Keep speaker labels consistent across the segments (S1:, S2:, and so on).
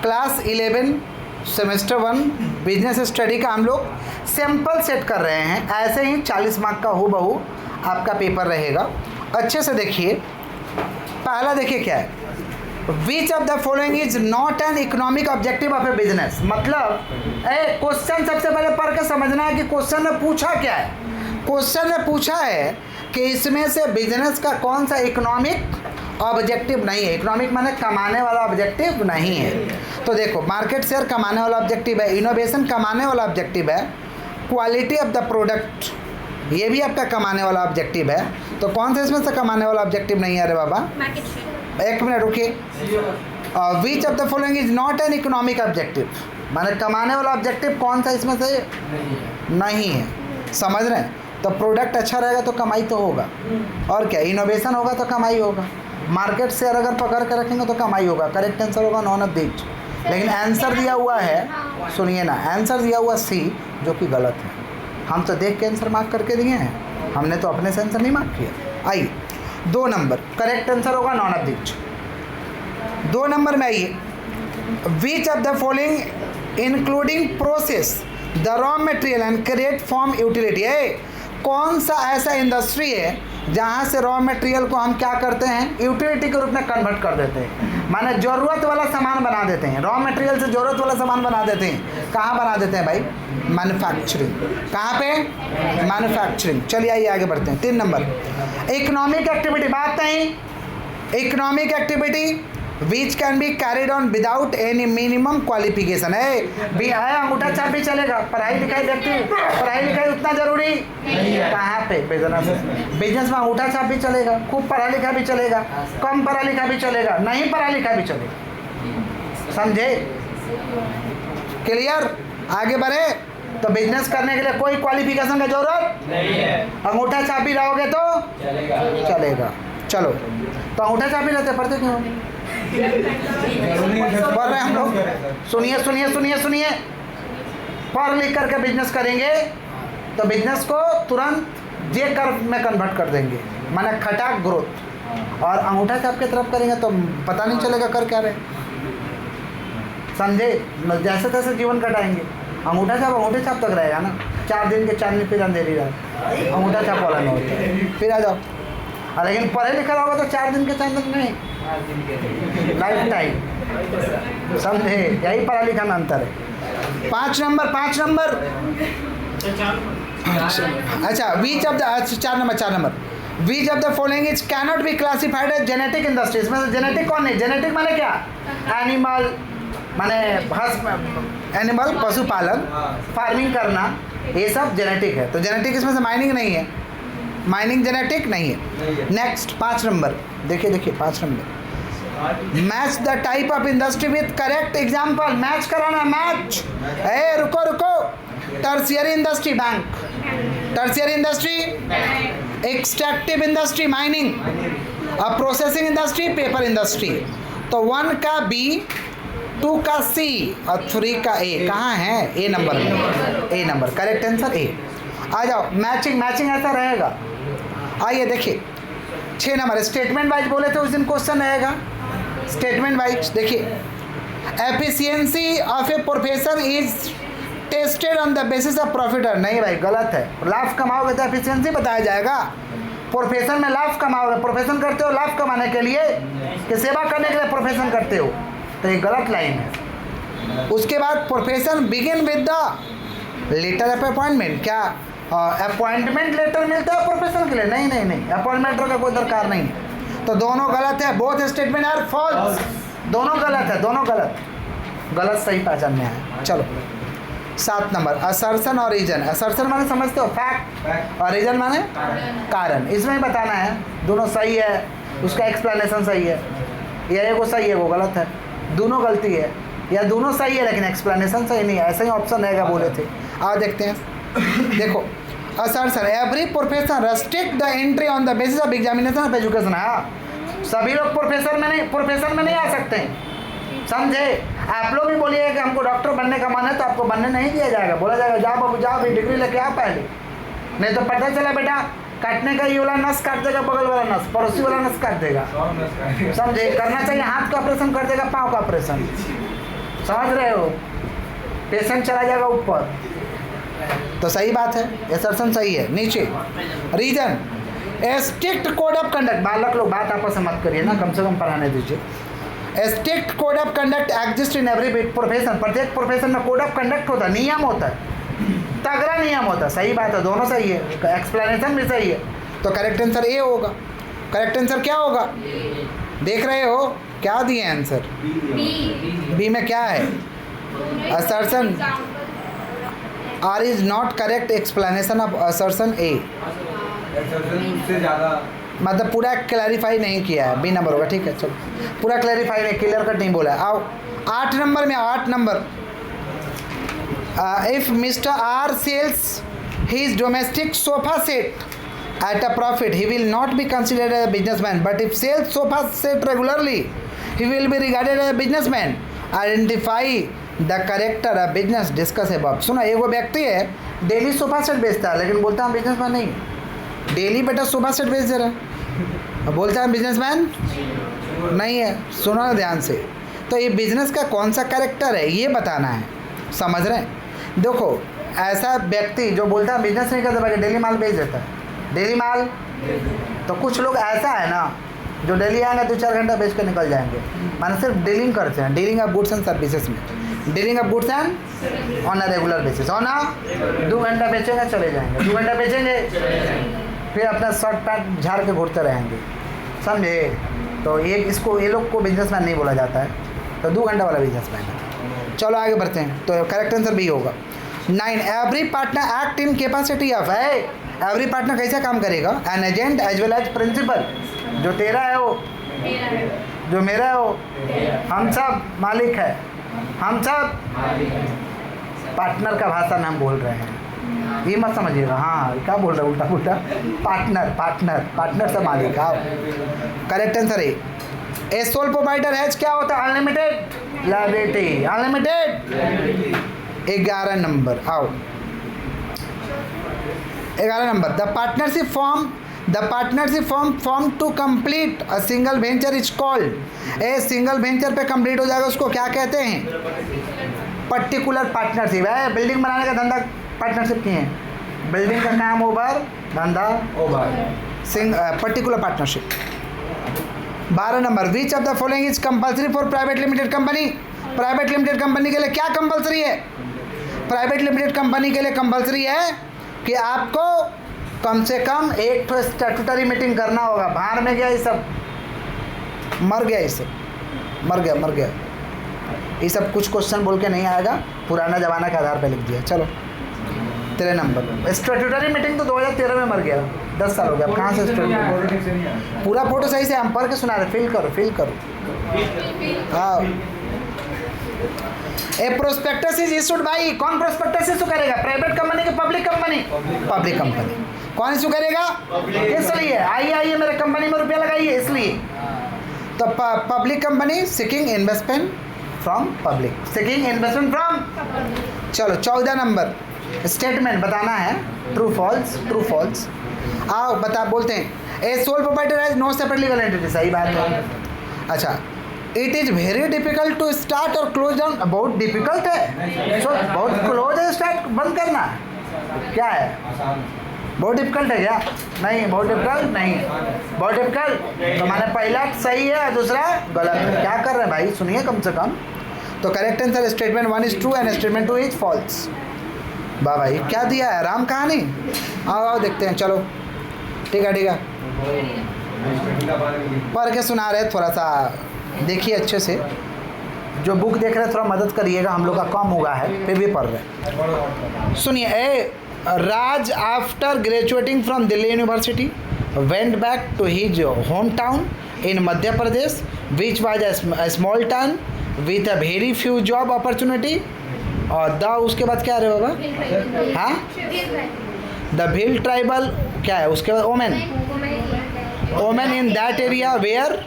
S1: Class 11 semester 1 business study का हम लोग सैंपल सेट कर रहे हैं। ऐसे ही 40 मार्क का हूबहू आपका पेपर रहेगा। अच्छे से देखिए, पहला देखिए क्या है, विच of the following is not an economic objective of A business. मतलब क्वेश्चन सबसे पहले पढ़ के समझना है कि क्वेश्चन ने पूछा क्या है। क्वेश्चन ने पूछा है कि इसमें से बिजनेस का कौन सा इकोनॉमिक ऑब्जेक्टिव नहीं है। इकोनॉमिक माने कमाने वाला ऑब्जेक्टिव नहीं है। तो देखो, मार्केट शेयर कमाने वाला ऑब्जेक्टिव है, इनोवेशन कमाने वाला ऑब्जेक्टिव है, क्वालिटी ऑफ द प्रोडक्ट ये भी आपका कमाने वाला ऑब्जेक्टिव है। तो कौन सा इसमें से कमाने वाला ऑब्जेक्टिव नहीं है? अरे बाबा एक मिनट रुकिए। विच of the following is not an economic objective, माने कमाने वाला ऑब्जेक्टिव कौन सा इसमें से नहीं है। समझ रहे हैं? तो प्रोडक्ट अच्छा रहेगा तो कमाई तो होगा, और क्या, इनोवेशन होगा तो कमाई होगा, मार्केट शेयर अगर पकड़ कर रखेंगे तो कमाई होगा। करेक्ट आंसर होगा नॉन ऑफ दिस। लेकिन आंसर दिया हुआ है, सुनिए ना, आंसर दिया हुआ सी, जो कि गलत है। हम तो देख के आंसर मार्क करके दिए हैं, हमने तो अपने से आंसर नहीं मार्क किया। आइए 2 नंबर, करेक्ट आंसर होगा नॉन ऑफ दिस। 2 नंबर में आइए, विच of the following including process the raw material and create form utility. कौन सा ऐसा इंडस्ट्री है जहाँ से रॉ मटेरियल को हम क्या करते हैं, यूटिलिटी के रूप में कन्वर्ट कर देते हैं, माने ज़रूरत वाला सामान बना देते हैं। रॉ मटेरियल से ज़रूरत वाला सामान बना देते हैं। कहाँ बना देते हैं भाई? मैन्युफैक्चरिंग। कहाँ पे? मैन्युफैक्चरिंग। चलिए आइए आगे बढ़ते हैं। 3 नंबर, इकोनॉमिक एक्टिविटी, बात नहीं, economic activity which can be carried on without any minimum qualification. है भी है, अंगूठा छाप भी चलेगा, पढ़ाई लिखाई व्यक्ति, पढ़ाई लिखाई उतना जरूरी कहाँ पे? बिजनेस में अंगूठा छाप भी चलेगा, खूब पढ़ा लिखा भी चलेगा, कम पढ़ा लिखा भी चलेगा, नहीं पढ़ा लिखा भी चलेगा। समझे? क्लियर? आगे बढ़े तो बिजनेस करने के लिए कोई क्वालिफिकेशन का जरूरत नहीं है। अंगूठा छाप भी रहोगे तो चलेगा। चलो, तो अंगूठा छाप भी रहते, पढ़ते क्यों? पढ़ रहे हम लोग। सुनिए सुनिए सुनिए सुनिए, पढ़ लिख करके बिजनेस करेंगे तो बिजनेस को तुरंत जे कर्व में कन्वर्ट कर देंगे, माने खटाक ग्रोथ। और अंगूठा छाप की तरफ करेंगे तो पता नहीं चलेगा कर क्या रहे। समझे? जैसे तैसे जीवन कटाएंगे। अंगूठा छाप तक रहेगा ना, 4 दिन के चांदनी फिर अंधेरी रात, अंगूठा छाप वाला नहीं होता। फिर आ जाओ, लेकिन पढ़े लिखा होगा तो 4 दिन के चांदनी नहीं, लाइफ टाइम। समझे? यही पढ़ा लिखा में अंतर है। 5 नंबर, 5 नंबर। अच्छा, which of the 4 number, which of the following is cannot be classified as genetic industry. इसमें से जेनेटिक कौन नहीं? जेनेटिक माने क्या? एनिमल, माने एनिमल पशुपालन, फार्मिंग करना, ये सब जेनेटिक है। तो जेनेटिक इसमें से माइनिंग नहीं है, माइनिंग जेनेटिक नहीं है। नेक्स्ट 5 नंबर, देखिए देखिए 5 number, match the type of industry with correct example. Match कराना, मैच। रुको रुको, tertiary industry bank, tertiary industry extractive industry mining, और प्रोसेसिंग इंडस्ट्री पेपर इंडस्ट्री। तो 1 का बी, 2 का सी और 3 का ए। कहाँ है? ए नंबर में, ए नंबर करेक्ट आंसर ए। आ जाओ, मैचिंग, मैचिंग ऐसा रहेगा। आइए देखिए 6 नंबर, स्टेटमेंट वाइज बोले तो उस दिन क्वेश्चन रहेगा। स्टेटमेंट वाइज देखिए, efficiency of a profession is tested on the basis of profit. नहीं भाई, गलत है। लाभ कमाओगे तो एफिशिएंसी बताया जाएगा। प्रोफेशन में लाभ कमाओगे, प्रोफेशन करते हो लाभ कमाने के लिए कि सेवा करने के लिए प्रोफेशन करते हो, तो ये गलत लाइन है। उसके बाद profession begin with the letter of appointment. क्या अपॉइंटमेंट लेटर मिलता है प्रोफेशन के लिए? नहीं नहीं नहीं, अपॉइंटमेंट का कोई दरकार नहीं है। तो दोनों गलत है, बोथ स्टेटमेंट आर फॉल्स। दोनों गलत है, दोनों गलत, गलत सही पहचानने है। चलो 7 नंबर, असर्शन और रीजन। असर्शन माने समझते हो फैक्ट, और रीजन माने कारण। इसमें ही बताना है दोनों सही है, उसका एक्सप्लेनेशन सही है, या एगो सही है वो गलत है, दोनों गलती है, या दोनों सही है लेकिन एक्सप्लेनेशन सही नहीं है। ऐसा ही ऑप्शन रहेगा, बोले थे। आओ देखते हैं। देखो, assertion, every profession restrict the entry on the basis of examination of education. हाँ, सभी लोग प्रोफेशन में नहीं आ सकते। समझे? आप लोग भी बोलिए कि हमको डॉक्टर बनने का मन है, तो आपको बनने नहीं दिया जाएगा। बोला जाएगा जाओ बाबू जाओ, भी डिग्री लेके आओ पहले, नहीं तो पता चला बेटा काटने का ये वाला नस काट देगा, बगल वाला नस, पड़ोसी वाला नस काट देगा। समझे? करना चाहिए हाथ का ऑपरेशन कर देगा, पाँव का ऑपरेशन। समझ रहे हो, पेशेंट चला जाएगा ऊपर, तो सही बात है, एसर्शन सही है। नीचे reason, a strict code of conduct, बालक लोग बात आपस में मत करिए ना, कम से कम पढ़ाने दीजिए। ए strict code of conduct exist in every profession, प्रत्येक प्रोफेशन में कोड ऑफ कंडक्ट होता है, नियम होता है, तगड़ा नियम होता है। सही बात है, दोनों सही है, एक्सप्लेनेशन भी सही है। तो करेक्ट आंसर ए होगा। करेक्ट आंसर क्या होगा, देख रहे हो क्या दिए आंसर? बी में क्या है? Assertion R is not correct explanation of assertion A.
S2: उससे ज़्यादा
S1: मतलब पूरा क्लैरिफाई नहीं किया है, बी नंबर होगा। ठीक है, चलो पूरा क्लैरिफाई नहीं, क्लियर कट नहीं बोला। आओ 8 नंबर में, 8 number, if mister R sells his domestic sofa set at a profit, he will not be considered a businessman, but if sells sofa set regularly, he will be regarded as a businessman. Identify the character of business, discuss above. सुनो, एक वो व्यक्ति है daily sofa set बेचता है, लेकिन बोलता है बिजनेसमैन नहीं। डेली बेटा सोफा सेट बेच दे रहा है, बोलता है बिजनेसमैन नहीं है। सुनो ना ध्यान से, तो ये बिजनेस का कौन सा कैरेक्टर है ये बताना है, समझ रहे हैं? देखो, ऐसा व्यक्ति जो बोलता है बिजनेस नहीं करता, बाकी डेली माल बेच देता है, डेली माल। तो कुछ लोग ऐसा है ना जो डेली आएंगे 2-4 घंटा बेच कर निकल जाएंगे, माने सिर्फ डीलिंग करते हैं, dealing of goods and services में, dealing of goods and on a regular basis. On 2 घंटा बेचेंगे चले जाएंगे, 2 घंटा बेचेंगे फिर अपना शर्ट पैंट झाड़ के घूरते रहेंगे, समझे? तो ये लोग को बिजनेसमैन नहीं बोला जाता है, तो 2 घंटा वाला बिजनेसमैन है। चलो आगे बढ़ते हैं, तो करेक्ट आंसर बी होगा। 9, every partner act in capacity of है। एवरी पार्टनर कैसा काम करेगा? An agent as well as principal. जो तेरा है वो, जो मेरा है वो, हम सब मालिक है, हम सब पार्टनर का भाषा में हम बोल रहे हैं, ये मत समझिएगा। हाँ, क्या बोल रहे उल्टा पुल्टा, पार्टनर पार्टनर पार्टनर से मालिक। आओ करेक्ट आंसर है ए सोल प्रोवाइडर हैज क्या होता है? Unlimited liability, unlimited. 11 नंबर, आओ 11 number, the partnership form to complete a single venture is called. A single venture पे कंप्लीट हो जाएगा, उसको क्या कहते हैं? पर्टिकुलर पार्टनरशिप है। बिल्डिंग बनाने का धंधा पार्टनरशिप की है, बिल्डिंग का काम ओवर, धंधा over, particular partnership. 12 number, which of the following is compulsory for private limited company. Private limited company के लिए क्या कंपल्सरी है? प्राइवेट लिमिटेड कंपनी के लिए कंपल्सरी है कि आपको कम से कम एक तो स्टैट्यूटरी मीटिंग करना होगा। बाहर में गया ये सब, मर गया, ये सब मर गया। ये सब कुछ क्वेश्चन बोल के नहीं आएगा, पुराना ज़माना के आधार पे लिख दिया। चलो 13 नंबर, स्टैट्यूटरी मीटिंग तो 2013 में मर गया, 10 साल हो गया। अब कहाँ से स्टैट्यूटरी? पूरा फोटो सही से हम पढ़ के सुना रहे, फिल करो। हाँ, ए प्रोस्पेक्टस इज इशूड बाई, कौन प्रोस्पेक्टस इशू करेगा? प्राइवेट कंपनी की पब्लिक कंपनी? Public company. कौन इशू करेगा? इसलिए आइए मेरे कंपनी में रुपया लगाइए, इसलिए। तो public company seeking investment from public, seeking investment from. चलो 14 नंबर, स्टेटमेंट बताना है, ट्रू फॉल्स। आओ बता, बोलते हैं a sole proprietor has no separate legal entity. सही बात है। अच्छा, it is very difficult to start और क्लोज डाउन। बहुत डिफिकल्ट है, बहुत क्लोज है, स्टार्ट बंद करना क्या है? बहुत डिफिकल्ट है क्या? नहीं, बहुत डिफिकल्ट नहीं, बहुत डिफिकल्ट। तो माने पहला सही है, दूसरा गलत है। क्या कर रहे हैं भाई, सुनिए कम से कम। तो correct answer statement 1 is true and statement 2 is false. वाह भाई, क्या दिया है? राम कहानी। आओ देखते हैं, चलो ठीक है, पढ़ के सुना रहे, थोड़ा सा देखिए अच्छे से। जो बुक देख रहे हैं थोड़ा मदद करिएगा, हम लोग का कम हुआ है, फिर भी पढ़ रहे हैं। सुनिए, Raj after graduating from Delhi University went back to his home town in Madhya Pradesh which was a small town with a very few job opportunity. और उसके बाद क्या रहे बाबा? हाँ, द भील ट्राइबल क्या है? उसके बाद women in that area where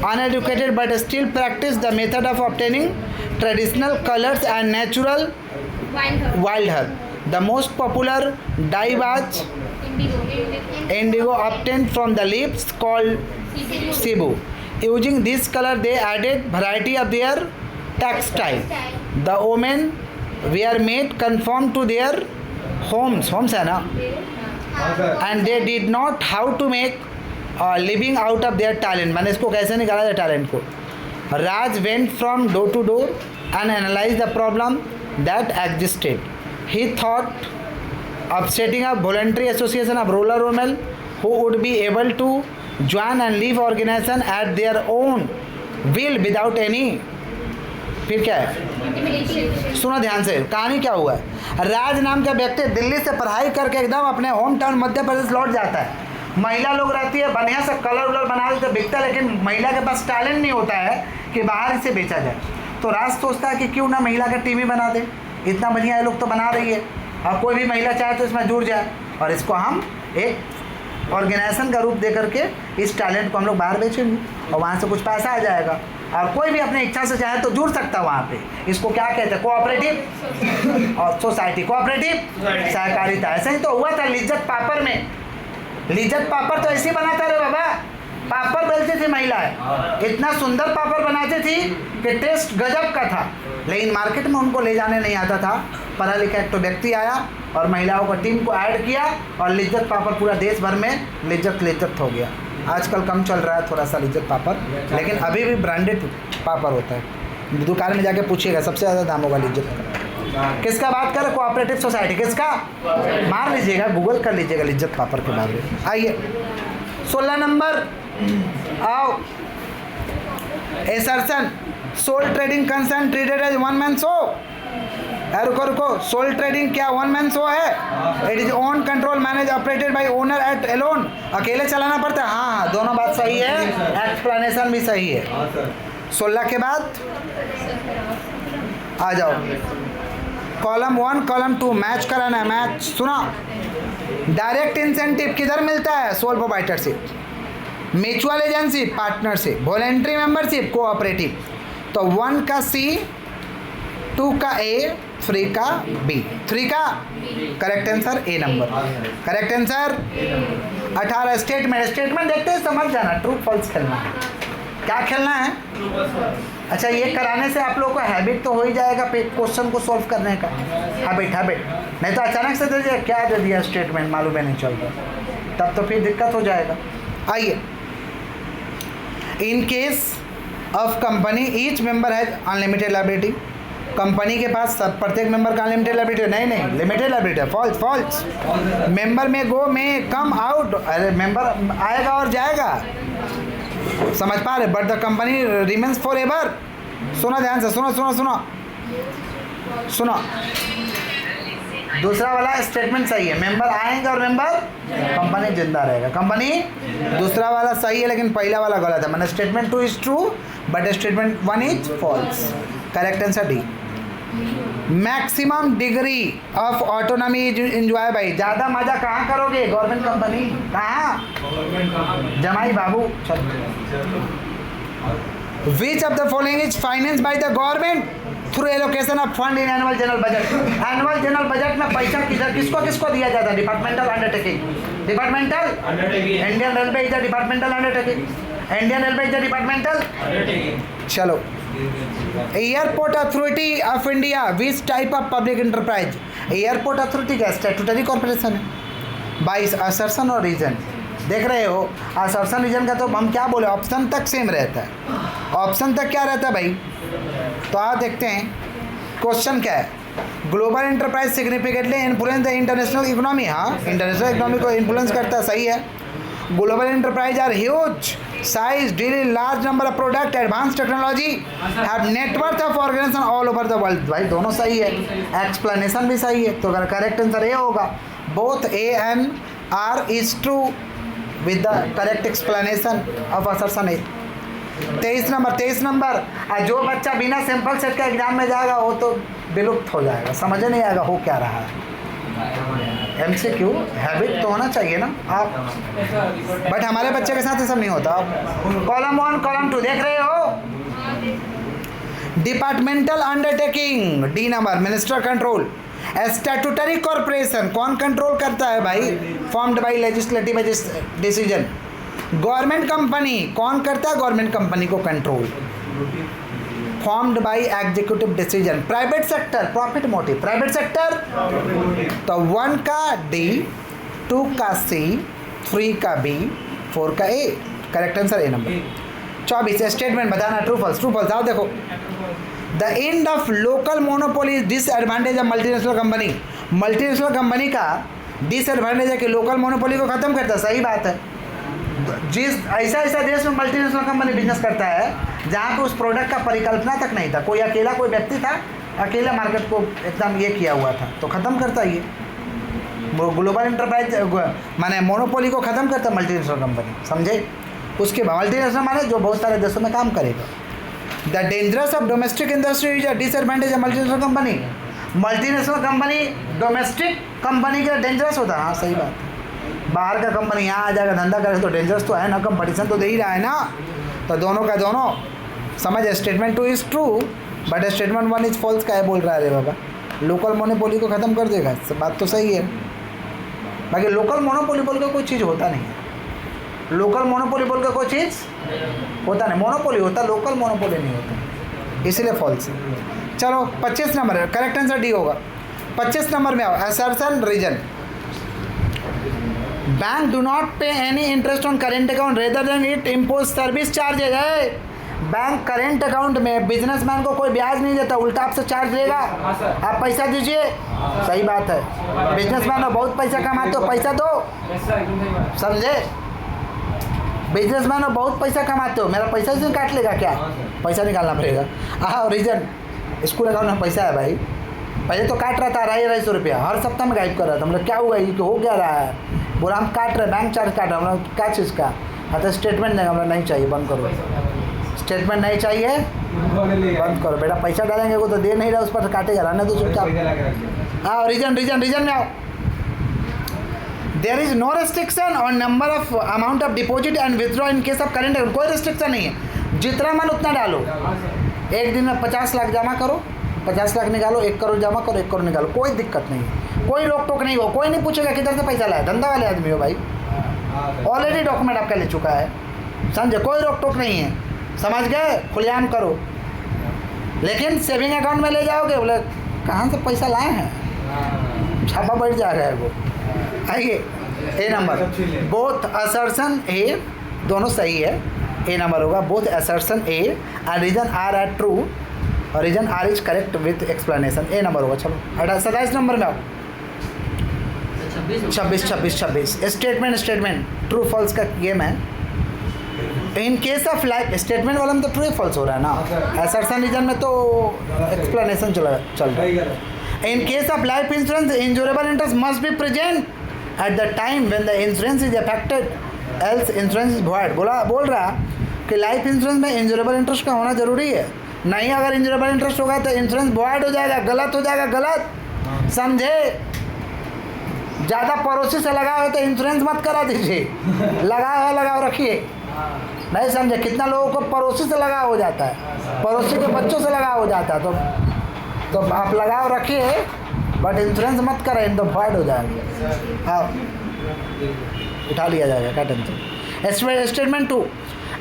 S1: uneducated but still practice the method of obtaining traditional colors and natural wild herb. The most popular dye was indigo obtained from the leaves called cebu. Using this color they added variety of their textile, the women wear made confirm to their homes, homes है ना,
S2: हाँ sir.
S1: And they did not how to make living out of their talent, मैंने इसको कैसे निकाला जाए talent को। Raj went from door to door and analyse the problem that existed, he thought of setting up voluntary association of rural women who would be able to join and leave organization at their own will without any, फिर क्या है, सुनो ध्यान से कहानी क्या हुआ है। राज नाम का व्यक्ति दिल्ली से पढ़ाई करके एकदम अपने होम टाउन मध्य प्रदेश लौट जाता है। महिला लोग रहती है, बढ़िया से कलर उलर बना देते बिकता है, लेकिन महिला के पास टैलेंट नहीं होता है कि बाहर इसे बेचा जाए। तो राज सोचता है कि क्यों ना महिला का टीम ही बना दे, इतना बढ़िया ये लोग तो बना रही है, और कोई भी महिला चाहे तो इसमें जुड़ जाए, और इसको हम एक ऑर्गेनाइजेशन का रूप दे करके इस टैलेंट को हम लोग बाहर बेचेंगे और वहाँ से कुछ पैसा आ जाएगा, और कोई भी अपनी इच्छा से चाहे तो जुड़ सकता है वहाँ पे। इसको क्या कहते हैं, कोऑपरेटिव और सोसाइटी, कोऑपरेटिव सहकारिता। ऐसे ही तो हुआ था लिज्जत पापड़ में। लिज्जत पापड़ तो ऐसे ही बनाता रहे बाबा, पापड़ बेचती थी महिलाएं, इतना सुंदर पापड़ बनाती थी कि टेस्ट गजब का था, लेकिन मार्केट में उनको ले जाने नहीं आता था। पढ़ा लिखा एक तो व्यक्ति आया और महिलाओं को टीम को ऐड किया, और लिज्जत पापड़ पूरा देश भर में लिज्जत हो गया। आजकल कम चल रहा है थोड़ा सा लिज्जत पापड़, लेकिन अभी भी ब्रांडेड पापड़ होता है। दुकान में जाके पूछिएगा सबसे ज़्यादा दाम होगा लिज्जत का। किसका बात करें, कोऑपरेटिव सोसाइटी, किसका, मार लीजिएगा, गूगल कर लीजिएगा लिज्जत पापड़ के बारे में। आइए 16 नंबर, आओ, assertion sole trading concern treated as one man show. रुको, सोल ट्रेडिंग क्या वन मैन शो है? It is own control manage operated by owner at alone, अकेले चलाना पड़ता है। हाँ, दोनों बात सही है, एक्सप्लेनेशन भी सही है। 16 के बाद आ जाओ, कॉलम 1 कॉलम 2 मैच कराना है, मैच। सुना, डायरेक्ट इंसेंटिव किधर मिलता है, sole proprietorship, mutual agency partnership, voluntary membership cooperative. तो 1 का C, 2 का A, 3 का B, 3 का correct answer A number, correct answer. 18 statement देखते हैं, समझ जाना, ट्रू फॉल्स खेलना है। क्या खेलना है? अच्छा, ये कराने से आप लोगों को हैबिट तो हो ही जाएगा क्वेश्चन को सॉल्व करने का, हैबिट, नहीं तो अचानक से दे दिया, क्या दे दिया स्टेटमेंट मालूम ही नहीं चलता, तब तो फिर दिक्कत हो जाएगा। आइए, इन case of company each member has unlimited liability, company के पास सब प्रत्येक मेंबर का अनलिमिटेड लायबिलिटी नहीं, लिमिटेड लायबिलिटी है, फॉल्स। मेंबर में गो में कम आउट, अरे मेंबर आएगा और जाएगा, समझ पा रहे, but the company remains for ever. सुनो ध्यान से, सुनो, दूसरा वाला स्टेटमेंट सही है, मेंबर आएंगे और मेंबर, कंपनी जिंदा रहेगा, कंपनी। दूसरा वाला सही है लेकिन पहला वाला गलत है, मैंने statement 2 is true but statement 1 is false, correct answer D. Maximum degree of autonomy enjoy by, ज़्यादा मजा कहाँ करोगे, गवर्नमेंट कंपनी, कहाँ जमाई बाबू। Which of the following is finance by the government through allocation of fund in annual general budget. Annual general budget में पैसा किसको दिया जाता है, departmental undertaking, Indian railway is the departmental undertaking, Indian railway is the departmental. चलो, airport authority of India which type of public enterprise. Airport authority क्या statutory corporation है, by assertion और रीजन। देख रहे हो, असर्शन रीजन का तो हम क्या बोले, ऑप्शन तक सेम रहता है, ऑप्शन तक क्या रहता है भाई। तो आप देखते हैं क्वेश्चन क्या है, global enterprise significantly influence the international economy. हाँ, इंटरनेशनल इकोनॉमी को इन्फ्लुएंस करता है, सही है। Global enterprise are huge size, deal large number of product, advance technology, have network of organization all over the world. भाई दोनों सही है, एक्सप्लेनेशन भी सही है, तो अगर करेक्ट आंसर ये होगा, both a and r is true with the correct explanation of assertion a. 23 number, जो बच्चा बिना सैंपल सेट का एग्जाम में जाएगा वो तो विलुप्त हो जाएगा, समझ नहीं आएगा हो क्या रहा है। MCQ हैबिट तो होना चाहिए ना आप, बट हमारे बच्चे के साथ ये सब नहीं होता। कॉलम 1 कॉलम 2 देख रहे हो, departmental undertaking, D number, minister control. Statutory corporation कौन कंट्रोल करता है भाई, formed by legislative decision. Government company कौन करता है, गवर्नमेंट कंपनी को control. Formed by executive decision. Private sector profit motive, private sector तो 1 का डी, 2 का सी, 3 का बी, 4 का A. Correct answer A number. 24 statement बताना ट्रू फॉल्स। ट्रू फॉल्स आओ देखो। The end of local monopoly is disadvantage of multinational company. Multinational company का disadvantage है कि लोकल मोनोपोली को खत्म करता है। सही बात है। जिस ऐसा ऐसा देश में मल्टीनेशनल कंपनी बिजनेस करता है जहाँ पे उस प्रोडक्ट का परिकल्पना तक नहीं था, कोई अकेला कोई व्यक्ति था, अकेला मार्केट को एकदम ये किया हुआ था, तो ख़त्म करता ये ग्लोबल इंटरप्राइज माने मोनोपोली को ख़त्म करता मल्टीनेशनल कंपनी, समझे। उसके बाद मल्टीनेशनल माने जो बहुत सारे देशों में काम करेगा। The dangerous of domestic industry is a disadvantage of multinational company. Multinational company domestic company के डेंजरस होता है। हाँ सही बात है। बाहर का कंपनी यहाँ आ जाएगा धंधा करे तो डेंजरस तो है ना, कंपटीशन तो दे ही रहा है ना, तो दोनों का दोनों समझ। Statement 2 is true but statement 1 is false. का है बोल रहा है रे बाबा, लोकल मोनोपोली को ख़त्म कर देगा, बात तो सही है। बाकी लोकल मोनोपोली बोल के कोई चीज़ होता नहीं है। लोकल मोनोपोली बोल के कोई चीज़ होता नहीं, मोनोपोली होता, लोकल मोनोपोली नहीं होता, इसीलिए फॉल्स है। चलो 25 नंबर है, करेक्ट आंसर डी होगा। 25 नंबर में आओ, assertion reason. Bank do not pay any interest on current account rather than it impose service charges है। बैंक करेंट अकाउंट में बिजनेसमैन को कोई ब्याज नहीं देता, उल्टा आपसे चार्ज लेगा, आप पैसा दीजिए। सही बात है। बिजनेसमैन हो बहुत पैसा कमाते हो, पैसा दो, समझे। बिजनेसमैन हो बहुत पैसा कमाते हो, मेरा पैसा इसमें काट लेगा क्या, पैसा निकालना पड़ेगा। हाँ रीजन, स्कूल अकाउंट में पैसा है भाई, पहले तो काट रहा था 250 रुपया, हर सप्ताह में गायब कर रहा था। मतलब क्या हुआ, ये हो क्या रहा है, बोला हम काट रहे, बैंक चार्ज काट रहा है। क्या चीज़ का, हाँ तो स्टेटमेंट नहीं, हमें नहीं चाहिए, बंद करो। स्टेटमेंट नहीं चाहिए, बंद करो बेटा। पैसा डालेंगे वो तो दे नहीं रहा, उस पर काटेगा, रहने दो चुपचाप। हाँ रीजन रीजन रीजन में आओ। There is no restriction on number of amount of deposit and withdraw in case of current account. कोई रिस्ट्रिक्शन नहीं है, जितना मन उतना डालो। एक दिन में 50 लाख जमा करो, 50 लाख निकालो, 1 करोड़ जमा करो, 1 करोड़ निकालो, कोई दिक्कत नहीं है, कोई रोक टोक नहीं हो, कोई नहीं पूछेगा किधर से पैसा लाया, धंधा वाले आदमी हो भाई, ऑलरेडी डॉक्यूमेंट आपका ले चुका है, समझे, कोई रोक टोक नहीं है, समझ गए, खुलेआम करो। लेकिन सेविंग अकाउंट में ले जाओगे, बोले कहाँ से पैसा लाए हैं, छापा बढ़ जाएगा वो। आइए A number, both assertion A, दोनों सही है, ए नंबर होगा। Both assertion A and reason R are true और reason R is correct with explanation, A number होगा। चलो 27 नंबर में आओ। 26 स्टेटमेंट ट्रू फॉल्स का गेम है। In case of life, statement वाला में तो ट्रू फॉल्स हो रहा है ना, असर्शन रीजन में तो एक्सप्लेनेशन चल रहा है। In case of life insurance insurable interest must be present at the time when the insurance is affected, else insurance is void. बोल रहा कि लाइफ इंश्योरेंस में इंश्योरेबल इंटरेस्ट का होना जरूरी है, नहीं अगर इंश्योरेबल इंटरेस्ट होगा तो इंश्योरेंस वॉइड हो जाएगा, गलत हो जाएगा, गलत, समझे। ज़्यादा पड़ोसी से लगा हो तो इंश्योरेंस मत करा दीजिए, लगाओ रखिए, नहीं समझे। कितना लोगों को पड़ोसी से लगाव हो जाता है, पड़ोसी के बच्चों से लगाव हो जाता है, तो आप लगाव रखिए, बट इंश्योरेंस मत करें तो वॉइड हो जाएगा। हाँ उठा लिया जाएगा, क्या tension. Statement 2,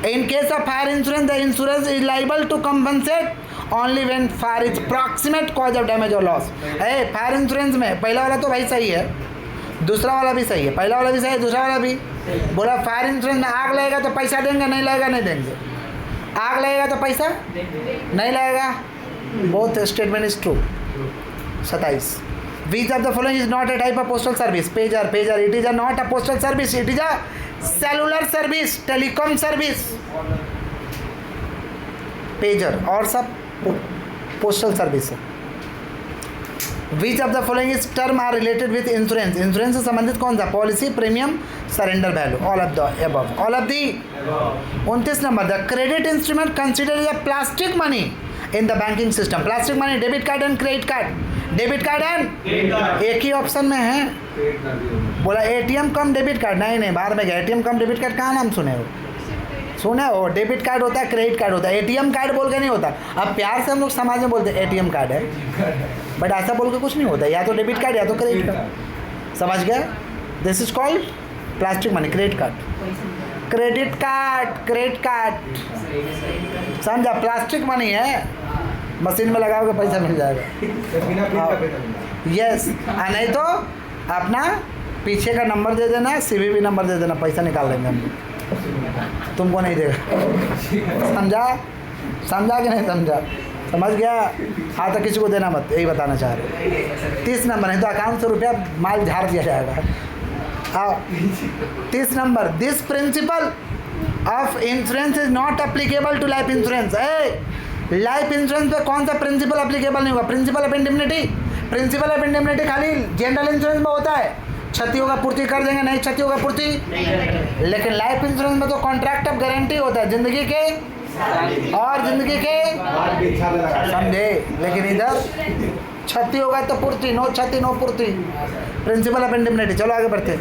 S1: in case of fire insurance the insurance is liable to compensate only when fire is proximate cause of damage और लॉस। फायर इंश्योरेंस में पहला वाला तो भाई सही है, दूसरा वाला भी सही है, पहला वाला भी सही है, दूसरा वाला भी। बोला फायर इंश्योरेंस में आग लगेगा तो पैसा देंगे, नहीं लगेगा नहीं देंगे, आग लगेगा तो पैसा नहीं लगेगा। Both statement is true. 27, which of the following is not a type of postal service? Pager, it is not a postal service, it is a cellular service, telecom service। Pager और सब पोस्टल सर्विस है। Which of the following is term are related with insurance? इंश्योरेंस से संबंधित कौन सा? Policy, premium, surrender value, all of the above, all of the. 29 number, the credit instrument consider as a plastic money in the banking system. Plastic money debit card and credit card, debit card and एक ही option में है। बोला ATM कम debit card, नहीं बाहर में गया, ATM कम debit card कहाँ नाम सुने हो, डेबिट कार्ड होता है, क्रेडिट कार्ड होता है, एटीएम कार्ड बोल के नहीं होता। अब प्यार से हम लोग समाज में बोलते हैं एटीएम कार्ड है, बट ऐसा बोल के कुछ नहीं होता, या तो डेबिट कार्ड या तो क्रेडिट कार्ड, समझ गया। This is called plastic money, credit card, credit card समझा, प्लास्टिक मनी है। मशीन में लगाओगे पैसा मिल जाएगा।
S2: तो बिना प्रिंट का पैसा मिलता
S1: यस, नहीं तो अपना पीछे का नंबर दे देना, CVV नंबर दे देना, पैसा निकाल लेंगे हम, तुमको नहीं देगा। समझा? समझा कि नहीं समझा? समझ गया? हाँ तो किसी को देना मत, यही बताना चाह रहे। 30 नंबर, नहीं तो अकाउंट से रुपया माल झाड़ दिया जाएगा। आओ 30 number, this principle of insurance is not applicable to life insurance. Life insurance पे कौन सा प्रिंसिपल अप्लीकेबल नहीं होगा? Principle of indemnity. Principle of indemnity खाली जनरल इंश्योरेंस में होता है, क्षतियों का पूर्ति कर देंगे, नहीं क्षतियों का पूर्ति। लेकिन लाइफ इंश्योरेंस में तो कॉन्ट्रैक्ट ऑफ गारंटी होता है, जिंदगी के और जिंदगी के, समझे? लेकिन इधर क्षति होगा तो पूर्ति, नो क्षति नो पूर्ति, प्रिंसिपल ऑफ इंडेमनिटी। चलो आगे बढ़ते हैं।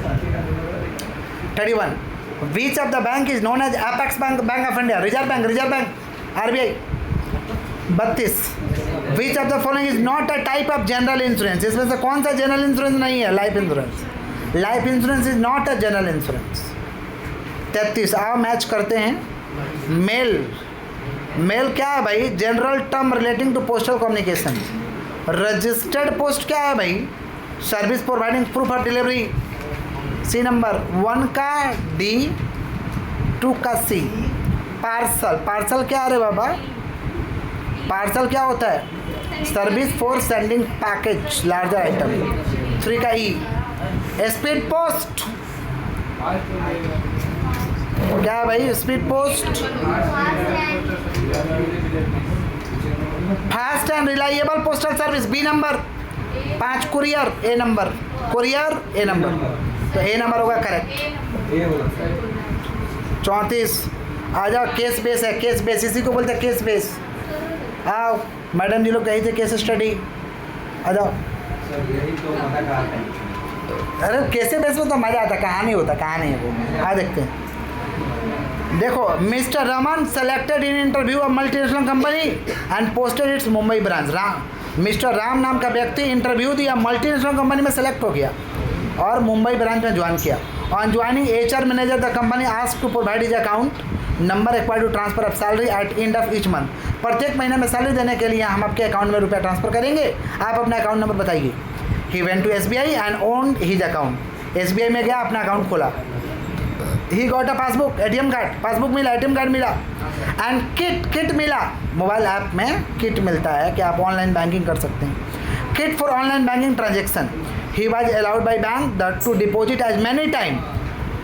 S1: 31, which of the bank is known as apex bank, bank of India, reserve bank, RBI। 32, which of the following is not a type of general insurance, इसमें से कौन सा जनरल इंश्योरेंस नहीं है? Life insurance. Life insurance is not a general insurance. 33, आओ match करते हैं। Mail क्या है भाई? General term relating to postal communication. Registered post क्या है भाई? Service providing proof of delivery. C number 1 का D, 2 का C। पार्सल क्या है रे बाबा? पार्सल क्या होता है? Service for sending package larger item. 3 का E। स्पीड पोस्ट क्या है भाई? Speed post fast and reliable postal service. B number. 5 courier, A number. Courier A number, तो A नंबर होगा करेक्ट।
S2: ये होगा
S1: 34, आ जाओ। केस बेस है, केस बेस, इसी को बोलते हैं केस बेस। आओ मैडम जी लोग कही थे केस स्टडी, आ जाओ।
S2: सर यही तो मजा का आता है।
S1: अरे कैसे बेस में तो मज़ा आता, कहानी होता, कहानी है वो। आ देखते हैं। देखो, mister Raman selected in interview of multinational company and posted it's Mumbai branch. Mister Ram नाम का व्यक्ति इंटरव्यू दिया, मल्टीनेशनल कंपनी में सेलेक्ट हो गया और मुंबई ब्रांच में ज्वाइन किया। On joining HR manager the company ask to provide his account number acquired to transfer of salary at end of each month. प्रत्येक महीने में सैलरी देने के लिए हम आपके अकाउंट में रुपया ट्रांसफर करेंगे, आप अपना अकाउंट नंबर बताइए। He went to SBI and opened his account. SBI में गया, अपना अकाउंट खोला। He got a passbook, ATM card, passbook मिला, ATM कार्ड मिला एंड किट मिला। मोबाइल ऐप में किट मिलता है कि आप ऑनलाइन बैंकिंग कर सकते हैं। Kit for online banking transaction. He was allowed by bank that to deposit as many time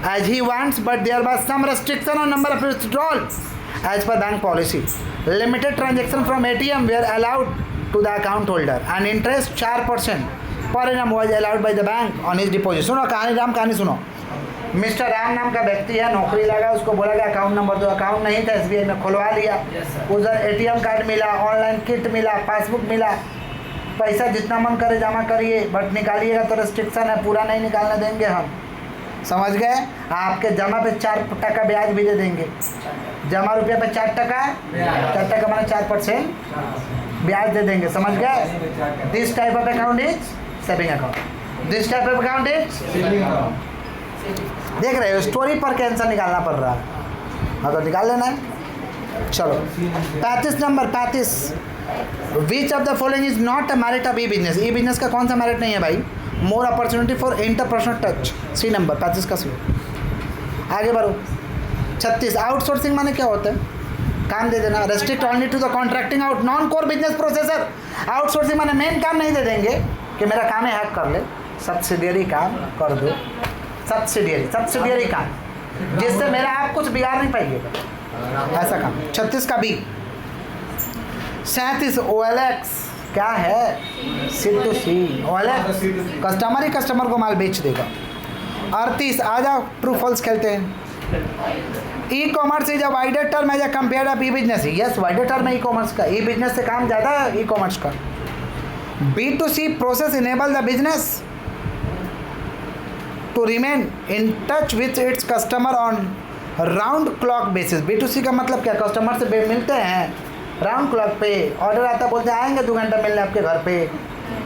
S1: as he wants, but there was some restriction on number of withdrawal as per bank policy. Limited transaction from ATM were allowed to the account holder and interest 4% per annum was allowed by the bank on his deposit. सुनो कहानी सुनो। Mister Ram नाम का व्यक्ति है, नौकरी लगा, उसको बोला गया अकाउंट नंबर दो, अकाउंट नहीं था, SBI में खुलवा लिया। उधर ATM कार्ड मिला, ऑनलाइन किट मिला, पासबुक मिला, पैसा जितना मन करे जमा करिए, बट निकालिएगा तो रिस्ट्रिक्शन है, पूरा नहीं निकालने देंगे हम। समझ गए? आपके जमा पे 4% ब्याज भी दे देंगे। जमा रुपये पे 4% माने 4% ब्याज दे देंगे। समझ गए? This type of account is saving account. This type of account is, देख रहे हो स्टोरी पर कैंसर निकालना पड़ रहा है, हाँ तो निकाल लेना है। चलो 35 number 35, which of the following is not a merit of e business. E business का कौन सा मेरिट नहीं है भाई? More opportunity for interpersonal touch. C number 35 का सी। आगे बढ़ो। 36, आउटसोर्सिंग माने क्या होता है? काम दे देना। Restrict only to the contracting out non core business processor. Outsourcing माने मेन काम नहीं दे देंगे कि मेरा काम है हैक कर ले, सब्सिडियरी काम कर दो। सब्सिडियरी काम जिससे मेरा आप कुछ बिगाड़ नहीं पाइएगा, ऐसा काम। 36 का B। 37 OLX क्या है? C2C। OLX कस्टमर ही कस्टमर को माल बेच देगा। 38, आ जाओ ट्रू फॉल्स खेलते हैं। E commerce is a wider term as a compare of e business. Yes, wider term है ई कॉमर्स का। ई बिजनेस से काम ज़्यादा है ई कॉमर्स का। B2C process enable the business to remain in touch with its customer on round clock basis. B2C का मतलब क्या? कस्टमर से मिलते हैं राउंड क्लॉक पे, ऑर्डर आता बोलते हैं आएंगे 2 घंटा मिलने आपके घर पे,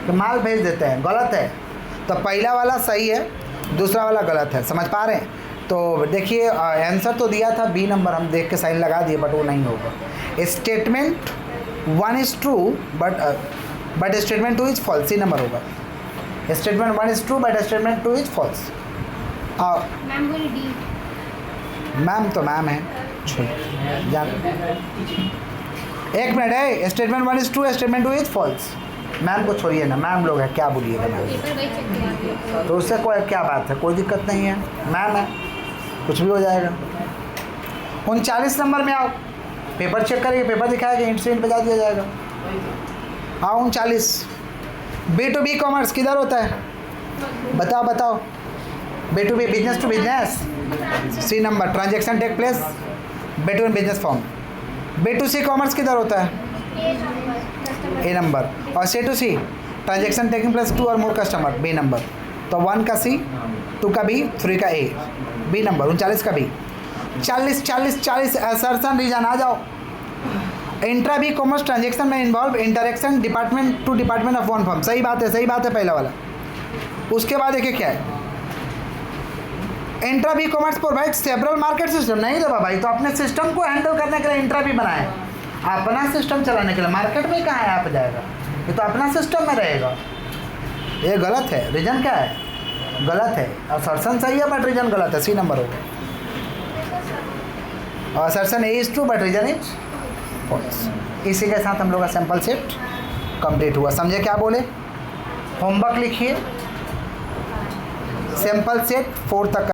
S1: तो माल भेज देते हैं। गलत है। तो पहला वाला सही है, दूसरा वाला गलत है। समझ पा रहे हैं? तो देखिए आंसर तो दिया था B नंबर, हम देख के साइन लगा दिए, बट वो नहीं होगा। Statement 1 is true but statement 2 is false, C number होगा। Statement 1 is true but statement 2 is false. आओ
S3: मैम बोली डी।
S1: मैम तो मैम है, जान एक मिनट है। Statement 1 is true, statement 2 is false. Ma'am को छोड़िए ना, मैम लोग है, क्या बोलिएगा मैम,
S3: पेपर वही चेक करवा
S1: तो उससे कोई क्या बात है, कोई दिक्कत नहीं है, मैम है, कुछ भी हो जाएगा। 39 नंबर में आओ, पेपर चेक करिए, पेपर दिखाएगा, इंसिडेंट पे जा दिया जाएगा। हाँ 39, B2B कॉमर्स किधर होता है, बताओ बताओ। B2B business to business, C number. Transaction take place between business form. B2C commerce किधर होता है, ए नंबर। और C2C ट्रांजेक्शन टेकिंग प्लेस 2 और मोर कस्टमर, बी नंबर। तो 1 का C, 2 का B, 3 का A, बी नंबर। 39 का B। 40 असर्सन रीजन आ जाओ। इंट्रा बी कॉमर्स ट्रांजेक्शन में involve interaction department to department of one firm, सही बात है, सही बात है पहला वाला। उसके बाद देखिए क्या है, intra B commerce provide several market system, नहीं देवा भाई, तो अपने सिस्टम को हैंडल करने के लिए इंट्रा बी बनाए, अपना सिस्टम चलाने के लिए। मार्केट में कहाँ है आप जाएगा, ये तो अपना सिस्टम में रहेगा। ये गलत है, रीजन क्या है, गलत है। असर्सन सही है बट रीजन गलत है, सी नंबर होगा। और assertion A is true but reason is false. इसी के साथ हम लोग का सैंपल सेट कंप्लीट हुआ। समझे क्या बोले, होमवर्क लिखिए, सैंपल सेट 4 तक